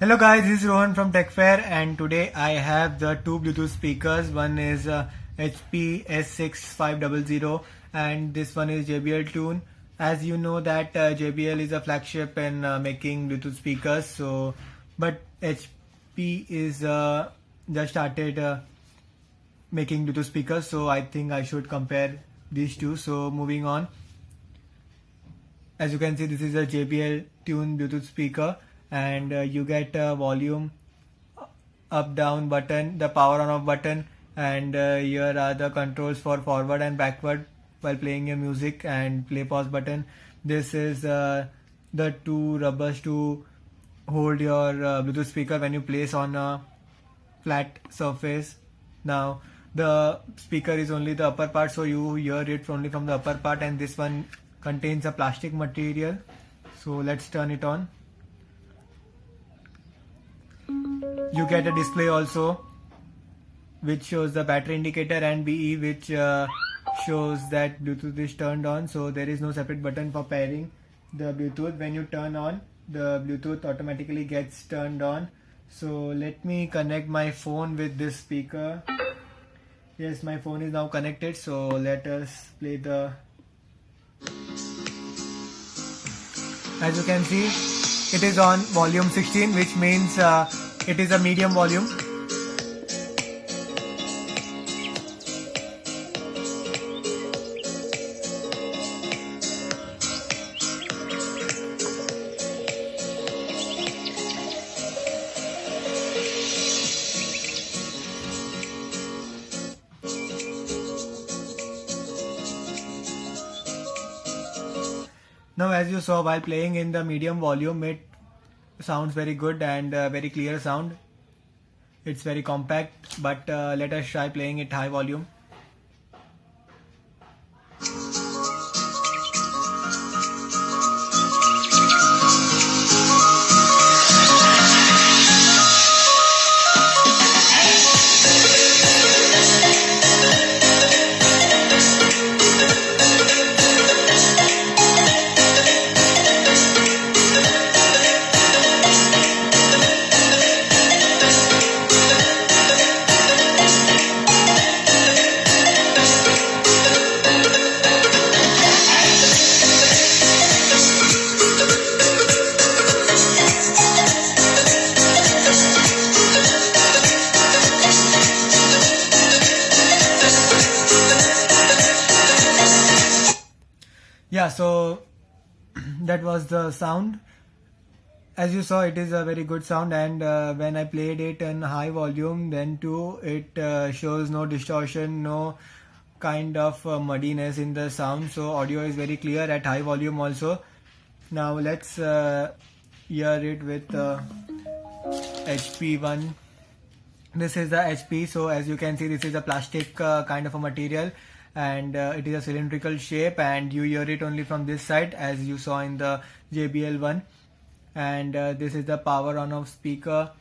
Hello guys, this is Rohan from Tech Fair, and today I have the two Bluetooth speakers. One is HP S6500 and this one is JBL Tune. As you know that JBL is a flagship in making Bluetooth speakers, but HP is just started making Bluetooth speakers, so I think I should compare these two. So moving on, as you can see, this is a JBL Tune Bluetooth speaker, and you get a volume up down button, the power on off button, and here are the controls for forward and backward while playing your music, and play pause button. This is the two rubbers to hold your Bluetooth speaker when you place on a flat surface. Now the speaker is only the upper part, so you hear it only from the upper part, and this one contains a plastic material. So let's turn it on. You get a display also which shows the battery indicator and BE, which shows that Bluetooth is turned on. So there is no separate button for pairing the Bluetooth. When you turn on, the Bluetooth automatically gets turned on. So let me connect my phone with this speaker. Yes, my phone is now connected, so let us play the... As you can see, it is on volume 16, which means it is a medium volume. Now, as you saw, while playing in the medium volume, it sounds very good and very clear sound. It's very compact, but let us try playing it high volume. Yeah, so that was the sound. As you saw, it is a very good sound, and when I played it in high volume, then too it shows no distortion, no kind of muddiness in the sound. So audio is very clear at high volume also. Now let's hear it with HP one. This is the HP. So as you can see, this is a plastic kind of a material, and it is a cylindrical shape, and you hear it only from this side as you saw in the JBL one. And this is the power on off speaker,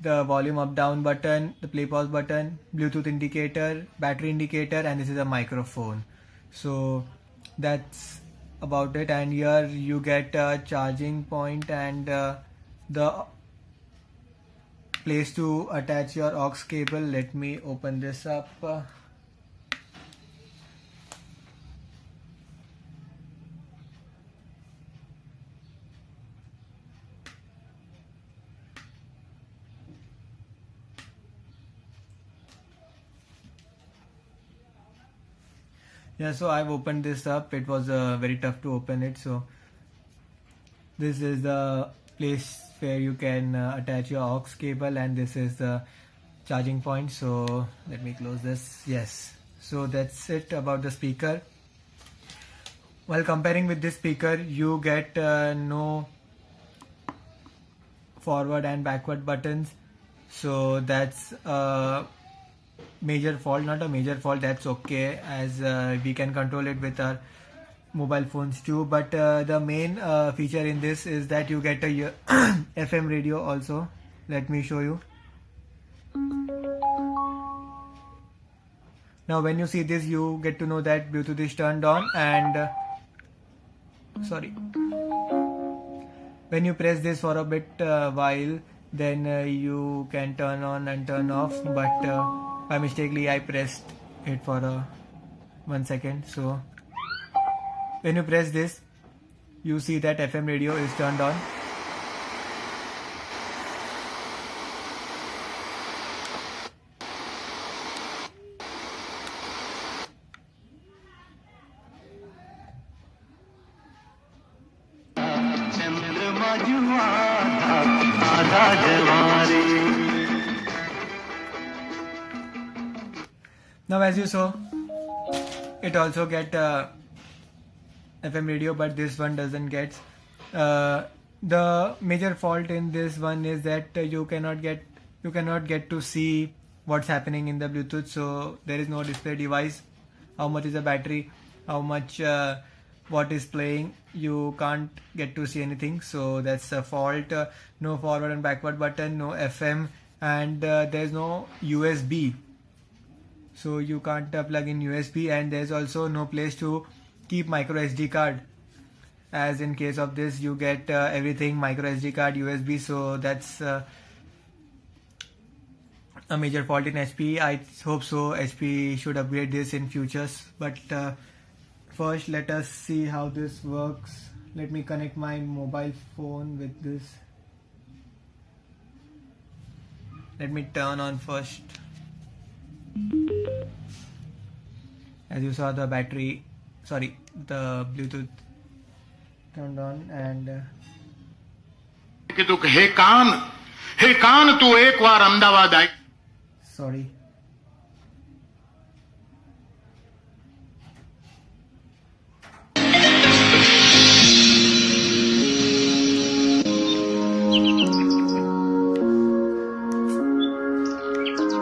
the volume up down button, the play pause button, Bluetooth indicator, battery indicator, and this is a microphone. So that's about it. And here you get a charging point and the place to attach your aux cable. Let me open this up. Yeah, so I've opened this up. It was very tough to open it. So this is the place where you can attach your aux cable, and this is the charging point. So let me close this. Yes, so that's it about the speaker. While comparing with this speaker, you get no forward and backward buttons. So that's major fault, not a major fault, that's okay, as we can control it with our mobile phones too. But the main feature in this is that you get a FM radio also. Let me show you. Now when you see this, you get to know that Bluetooth is turned on, and when you press this for a bit while, then you can turn on and turn off, but by mistakenly I pressed it for 1 second. So when you press this, you see that FM radio is turned on. Now as you saw, it also get FM radio, but this one doesn't get. The major fault in this one is that you cannot get to see what's happening in the Bluetooth. So there is no display device, how much is the battery, how much what is playing, you can't get to see anything. So that's a fault. No forward and backward button, no FM, and there's no USB. So you can't plug in USB, and there's also no place to keep micro SD card, as in case of this you get everything micro SD card, USB. So that's a major fault in HP. I hope so HP should upgrade this in futures, but first let us see how this works. Let me connect my mobile phone with this. Let me turn on first. As you saw, the the Bluetooth turned on, and हे कान तू एक बार अहमदाबाद आई. Sorry.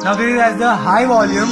Now this is at the high volume.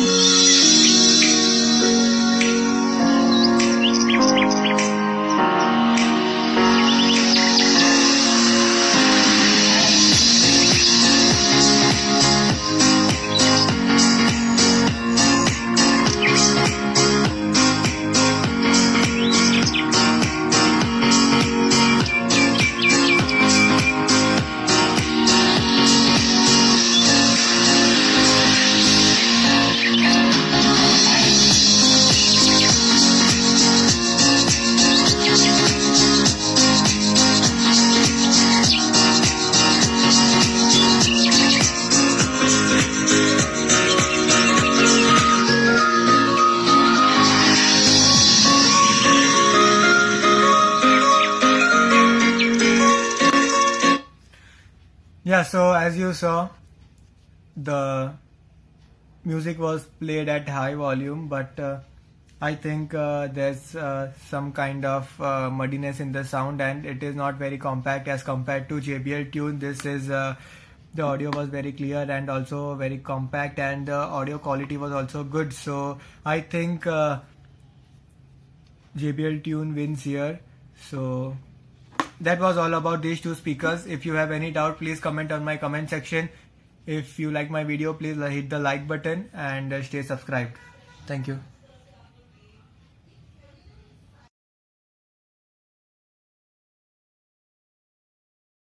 Yeah, so as you saw, the music was played at high volume, but I think there's some kind of muddiness in the sound, and it is not very compact as compared to JBL Tune. This is the audio was very clear and also very compact, and the audio quality was also good. So I think JBL Tune wins here. So that was all about these two speakers. If you have any doubt, please comment on my comment section. If you like my video, please hit the like button and stay subscribed. Thank you.